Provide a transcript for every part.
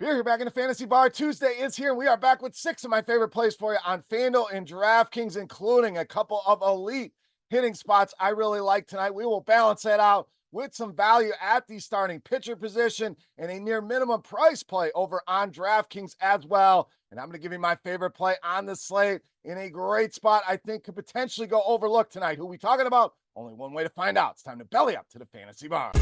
Beer here back in the Fantasy Bar. Tuesday is here, and we are back with 6 of my favorite plays for you on FanDuel and DraftKings, including a couple of elite hitting spots I really like tonight. We will balance that out with some value at the starting pitcher position and a near minimum price play over on DraftKings as well. And I'm going to give you my favorite play on the slate in a great spot I think could potentially go overlooked tonight. Who are we talking about? Only one way to find out. It's time to belly up to the Fantasy Bar.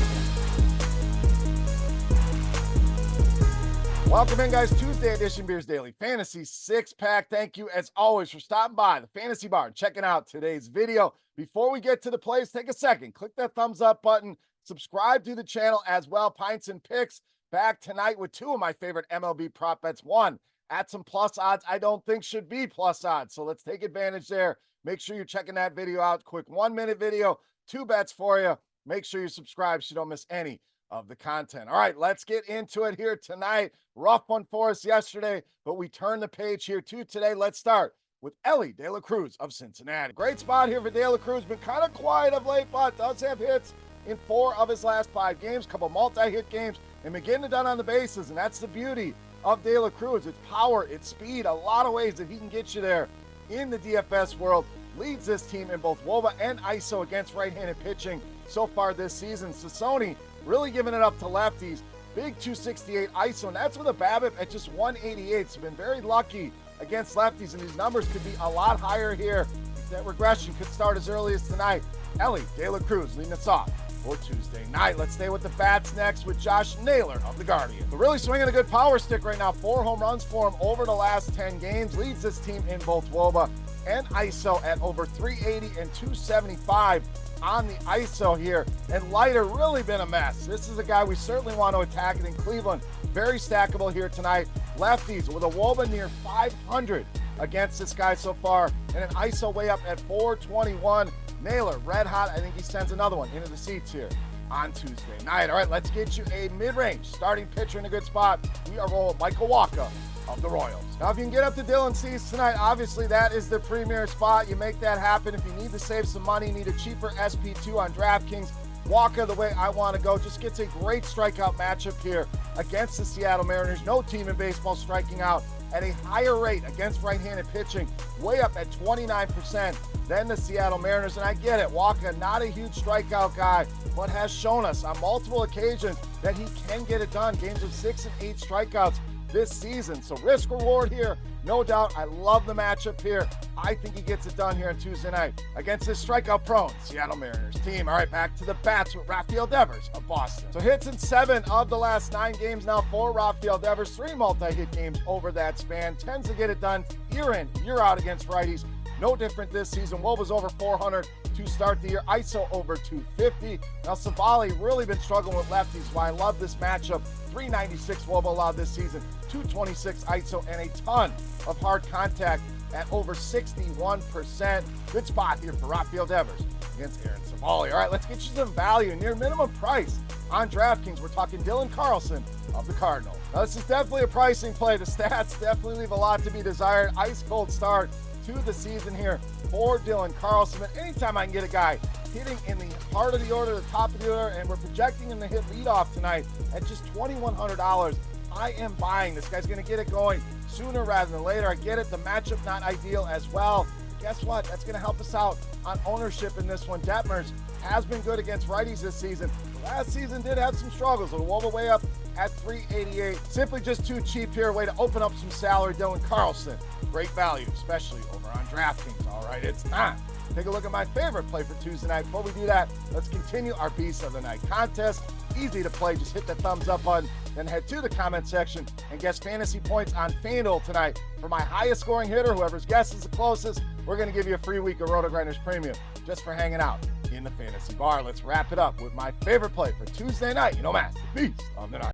Welcome in, guys. Tuesday edition Beers Daily Fantasy 6-pack. Thank you, as always, for stopping by the Fantasy Bar and checking out today's video. Before we get to the plays, take a second. Click that thumbs up button. Subscribe to the channel as well. Pints and Picks back tonight with 2 of my favorite MLB prop bets. One at some plus odds I don't think should be plus odds. So let's take advantage there. Make sure you're checking that video out. Quick 1-minute video, 2 bets for you. Make sure you subscribe so you don't miss any of the content. All right, let's get into it here tonight. Rough one for us yesterday, but we turn the page here to today. Let's start with Elly De La Cruz of Cincinnati. Great spot here for De La Cruz. Been kind of quiet of late, but does have hits in 4 of his last 5 games, couple multi-hit games, and been getting it done on the bases, and that's the beauty of De La Cruz. It's power, it's speed, a lot of ways that he can get you there in the DFS world. Leads this team in both WOBA and ISO against right-handed pitching so far this season. Sassoni really giving it up to lefties. Big 268 ISO, and that's with a BABIP at just 188. So been very lucky against lefties, and these numbers could be a lot higher here. That regression could start as early as tonight. Elly De La Cruz leading us off for Tuesday night. Let's stay with the bats next with Josh Naylor of the Guardian. But really swinging a good power stick right now. 4 home runs for him over the last 10 games. Leads this team in both WOBA and ISO at over 380 and 275 on the ISO here. And Leiter really been a mess. This is a guy we certainly want to attack it in Cleveland. Very stackable here tonight. Lefties with a WOBA near 500 against this guy so far, and an ISO way up at 421. Naylor, red hot. I think he sends another one into the seats here on Tuesday night. All right, let's get you a mid-range starting pitcher in a good spot. We are rolling Michael Wacha of the Royals. Now, if you can get up to Dylan Cease tonight, obviously that is the premier spot. You make that happen. If you need to save some money, need a cheaper SP2 on DraftKings, Wacha, the way I want to go, just gets a great strikeout matchup here against the Seattle Mariners. No team in baseball striking out at a higher rate against right-handed pitching, way up at 29% than the Seattle Mariners. And I get it, Wacha, not a huge strikeout guy, but has shown us on multiple occasions that he can get it done. Games of 6 and 8 strikeouts this season. So risk reward here, no doubt. I love the matchup here. I think he gets it done here on Tuesday night against this strikeout prone Seattle Mariners team. All right, back to the bats with Rafael Devers of Boston. So hits in 7 of the last 9 games now for Rafael Devers. 3 multi-hit games over that span. Tends to get it done year in, year out against righties. No different this season. WOBA's over 400 to start the year. ISO over 250. Now, Savali really been struggling with lefties, why I love this matchup. 396 WOBA allowed this season, 226 ISO, and a ton of hard contact at over 61%. Good spot here for Rafael Devers against Aaron Savali. All right, let's get you some value near minimum price on DraftKings. We're talking Dylan Carlson of the Cardinals. Now, this is definitely a pricing play. The stats definitely leave a lot to be desired. Ice cold start to the season here for Dylan Carlson. But anytime I can get a guy hitting in the heart of the order, the top of the order, and we're projecting him to hit leadoff tonight at just $2,100, I am buying. This guy's going to get it going sooner rather than later. I get it. The matchup not ideal as well. But guess what? That's going to help us out on ownership in this one. Detmers has been good against righties this season. Last season did have some struggles. With a WOBA way up at 388. Simply just too cheap here. Way to open up some salary. Dylan Carlson, great value, especially over on DraftKings. All right, it's time. Take a look at my favorite play for Tuesday night. Before we do that, let's continue our Beast of the Night contest. Easy to play. Just hit the thumbs up button, then head to the comment section and guess fantasy points on FanDuel tonight. For my highest scoring hitter, whoever's guess is the closest, we're going to give you a free week of RotoGrinders Premium just for hanging out in the Fantasy Bar. Let's wrap it up with my favorite play for Tuesday night. You know, Matt, the Beast of the Night.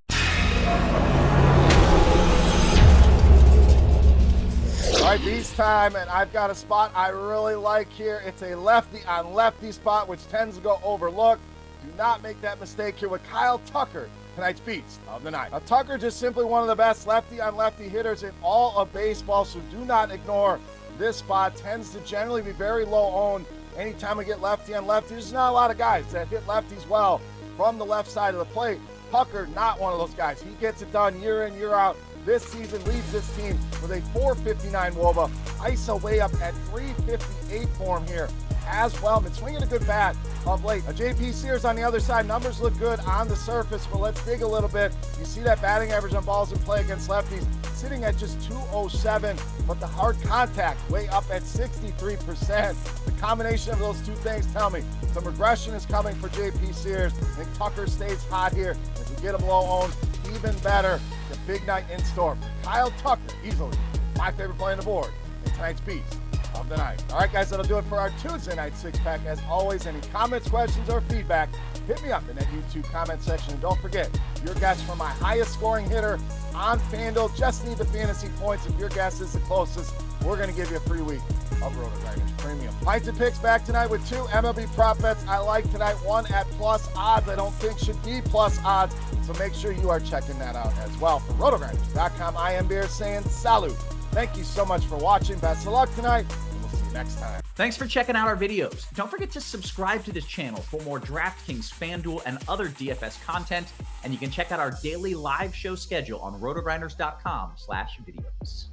All right, Beast time, and I've got a spot I really like here. It's a lefty on lefty spot, which tends to go overlooked. Do not make that mistake here with Kyle Tucker, tonight's Beast of the Night. Now, Tucker just simply one of the best lefty on lefty hitters in all of baseball, so do not ignore this spot. Tends to generally be very low owned. Anytime we get lefty on lefty, there's not a lot of guys that hit lefties well from the left side of the plate. Tucker, not one of those guys. He gets it done year in, year out. This season leads this team with a 459 WOBA. ISO way up at 358 for him here as well. Been swinging a good bat of late. JP Sears on the other side. Numbers look good on the surface, but let's dig a little bit. You see that batting average on balls in play against lefties sitting at just 207, but the hard contact way up at 63%. The combination of those two things tell me some regression is coming for JP Sears. I think Tucker stays hot here. If we get him low owned, even better. The big night in store for Kyle Tucker, easily my favorite play on the board in tonight's beast of the night. All right, guys, that'll do it for our Tuesday night six-pack. As always, any comments, questions, or feedback, hit me up in that YouTube comment section. And don't forget, your guess for my highest scoring hitter on FanDuel. Just need the fantasy points. If your guess is the closest, we're going to give you a free week of RotoGrinders Premium. Pints and Picks back tonight with 2 MLB prop bets I like tonight. One at plus odds I don't think should be plus odds, so make sure you are checking that out as well. For RotoGrinders.com, I am Beer saying salute. Thank you so much for watching. Best of luck tonight, and we'll see you next time. Thanks for checking out our videos. Don't forget to subscribe to this channel for more DraftKings, FanDuel, and other DFS content, and you can check out our daily live show schedule on RotoGrinders.com/videos.